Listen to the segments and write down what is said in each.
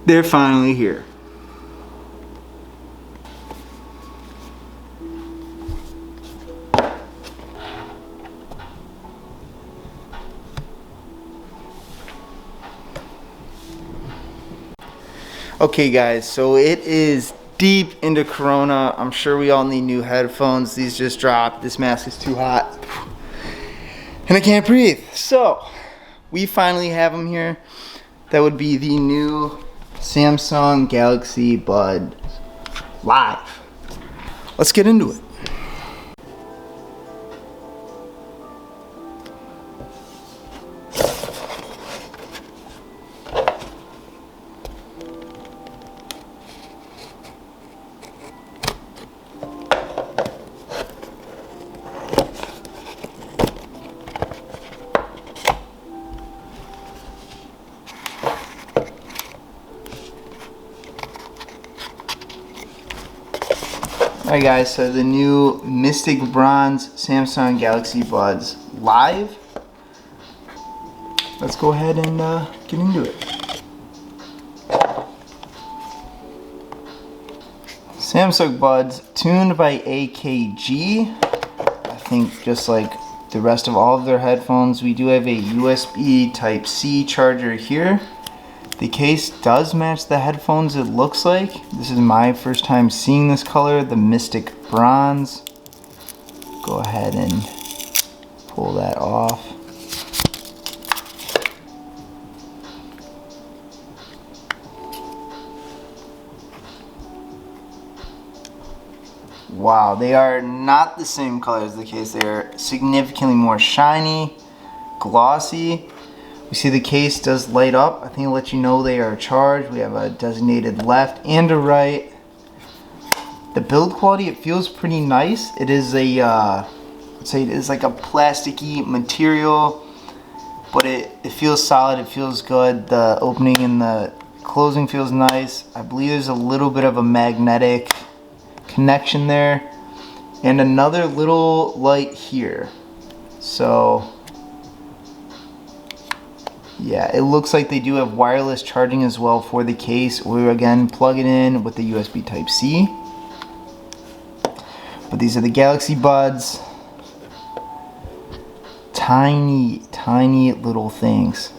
They're finally here. Okay guys, so it is deep into Corona. I'm sure we all need new headphones. These just dropped. This mask is too hot. And I can't breathe. So, we finally have them here. That would be the new Samsung Galaxy Buds Live. Let's get into it. Alright guys, so the new Mystic Bronze Samsung Galaxy Buds Live. Let's go ahead and get into it. Samsung Buds tuned by AKG. I think just like the rest of all of their headphones, we do have a USB Type-C charger here. The case does match the headphones, it looks like. This is my first time seeing this color, the Mystic Bronze. Go ahead and pull that off. Wow, they are not the same color as the case. They are significantly more shiny, glossy. We see the case does light up. I think it'll let you know they are charged. We have a designated left and a right. The build quality, it feels pretty nice. It is a, let's say it is like a plasticky material, but it feels solid, it feels good. The opening and the closing feels nice. I believe there's a little bit of a magnetic connection there. And another little light here. So, yeah, it looks like they do have wireless charging as well for the case. We again plug it in with the USB Type-C. But these are the Galaxy Buds. Tiny, tiny little things.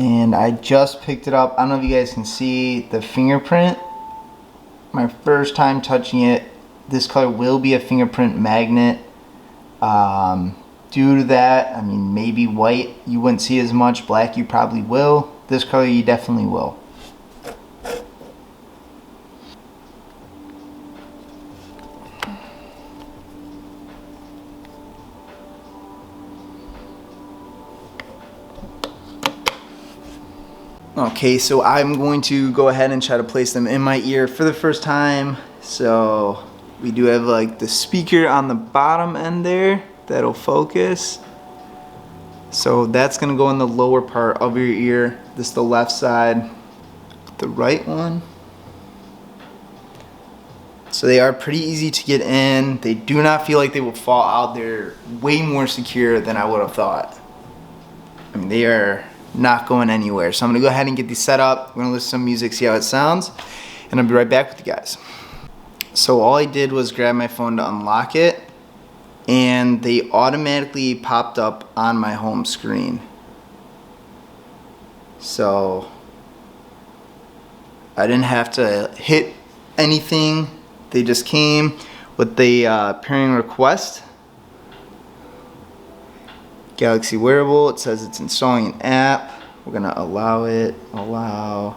And I just picked it up. I don't know if you guys can see the fingerprint. My first time touching it. This color will be a fingerprint magnet. Due to that, I mean, maybe white you wouldn't see as much, black you probably will. This color you definitely will. Okay, so I'm going to go ahead and try to place them in my ear for the first time. So we do have like the speaker on the bottom end there. That'll focus. So that's gonna go in the lower part of your ear. This is the left side. The right one. So they are pretty easy to get in. They do not feel like they will fall out. They're way more secure than I would have thought. I mean, they are not going anywhere. So I'm gonna go ahead and get these set up. We're gonna listen to some music, see how it sounds, and I'll be right back with you guys. So all I did was grab my phone to unlock it, and they automatically popped up on my home screen. So I didn't have to hit anything. They just came with the pairing request. Galaxy wearable, it says it's installing an app. We're gonna allow it, allow.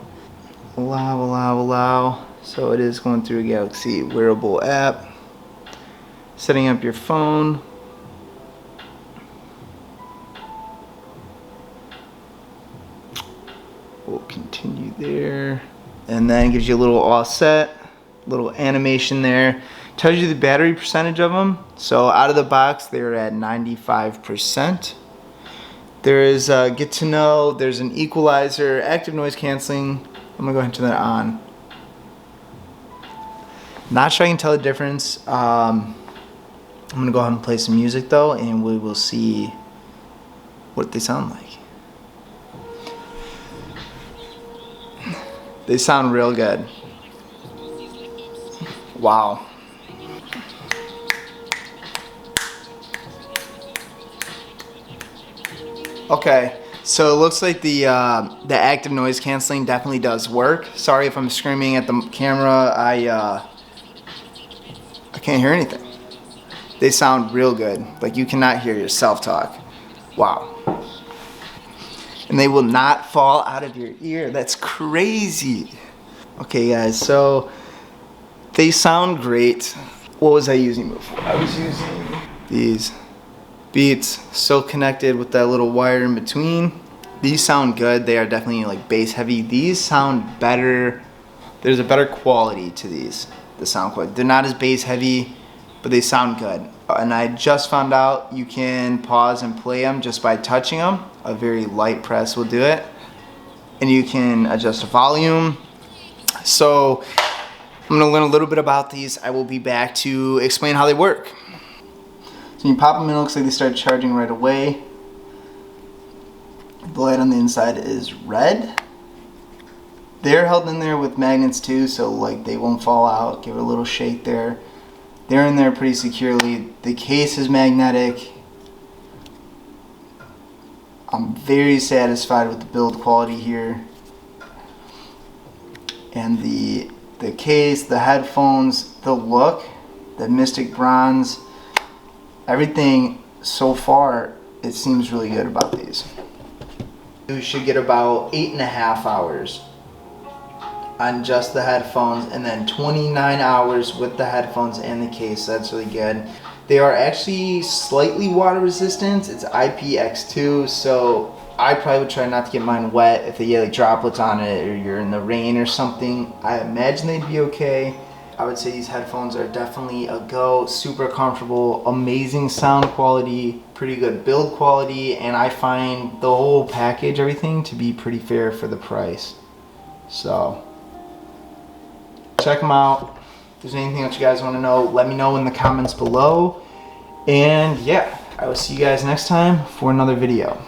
So it is going through a Galaxy wearable app. Setting up your phone. We'll continue there. And then gives you a little offset, little animation there. Tells you the battery percentage of them. So out of the box, they're at 95%. There is get to know, there's an equalizer, active noise canceling. I'm gonna go ahead and turn that on. Not sure I can tell the difference. I'm gonna go ahead and play some music though, and we will see what they sound like. They sound real good. Wow. Okay, so it looks like the active noise canceling definitely does work. Sorry if I'm screaming at the camera. I can't hear anything. They sound real good. Like you cannot hear yourself talk. Wow. And they will not fall out of your ear. That's crazy. Okay guys, so they sound great. What was I using before? I was using these Beats, still connected with that little wire in between. These sound good. They are definitely like bass heavy. These sound better. There's a better quality to these. The sound quality. They're not as bass heavy, but they sound good. And I just found out you can pause and play them just by touching them. A very light press will do it. And you can adjust the volume. So I'm gonna learn a little bit about these. I will be back to explain how they work. So you pop them in, it looks like they start charging right away. The light on the inside is red. They're held in there with magnets too, so like they won't fall out. Give it a little shake there. They're in there pretty securely. The case is magnetic. I'm very satisfied with the build quality here. And the case, the headphones, the look, the Mystic Bronze, everything so far, it seems really good about these. You should get about 8.5 hours on just the headphones, and then 29 hours with the headphones and the case. That's really good. They are actually slightly water resistant. It's IPX2, so I probably would try not to get mine wet if they get like droplets on it or you're in the rain or something. I imagine they'd be okay. I would say these headphones are definitely a go, super comfortable, amazing sound quality, pretty good build quality, and I find the whole package, everything, to be pretty fair for the price. So, check them out. If there's anything else you guys want to know, let me know in the comments below. And yeah, I will see you guys next time for another video.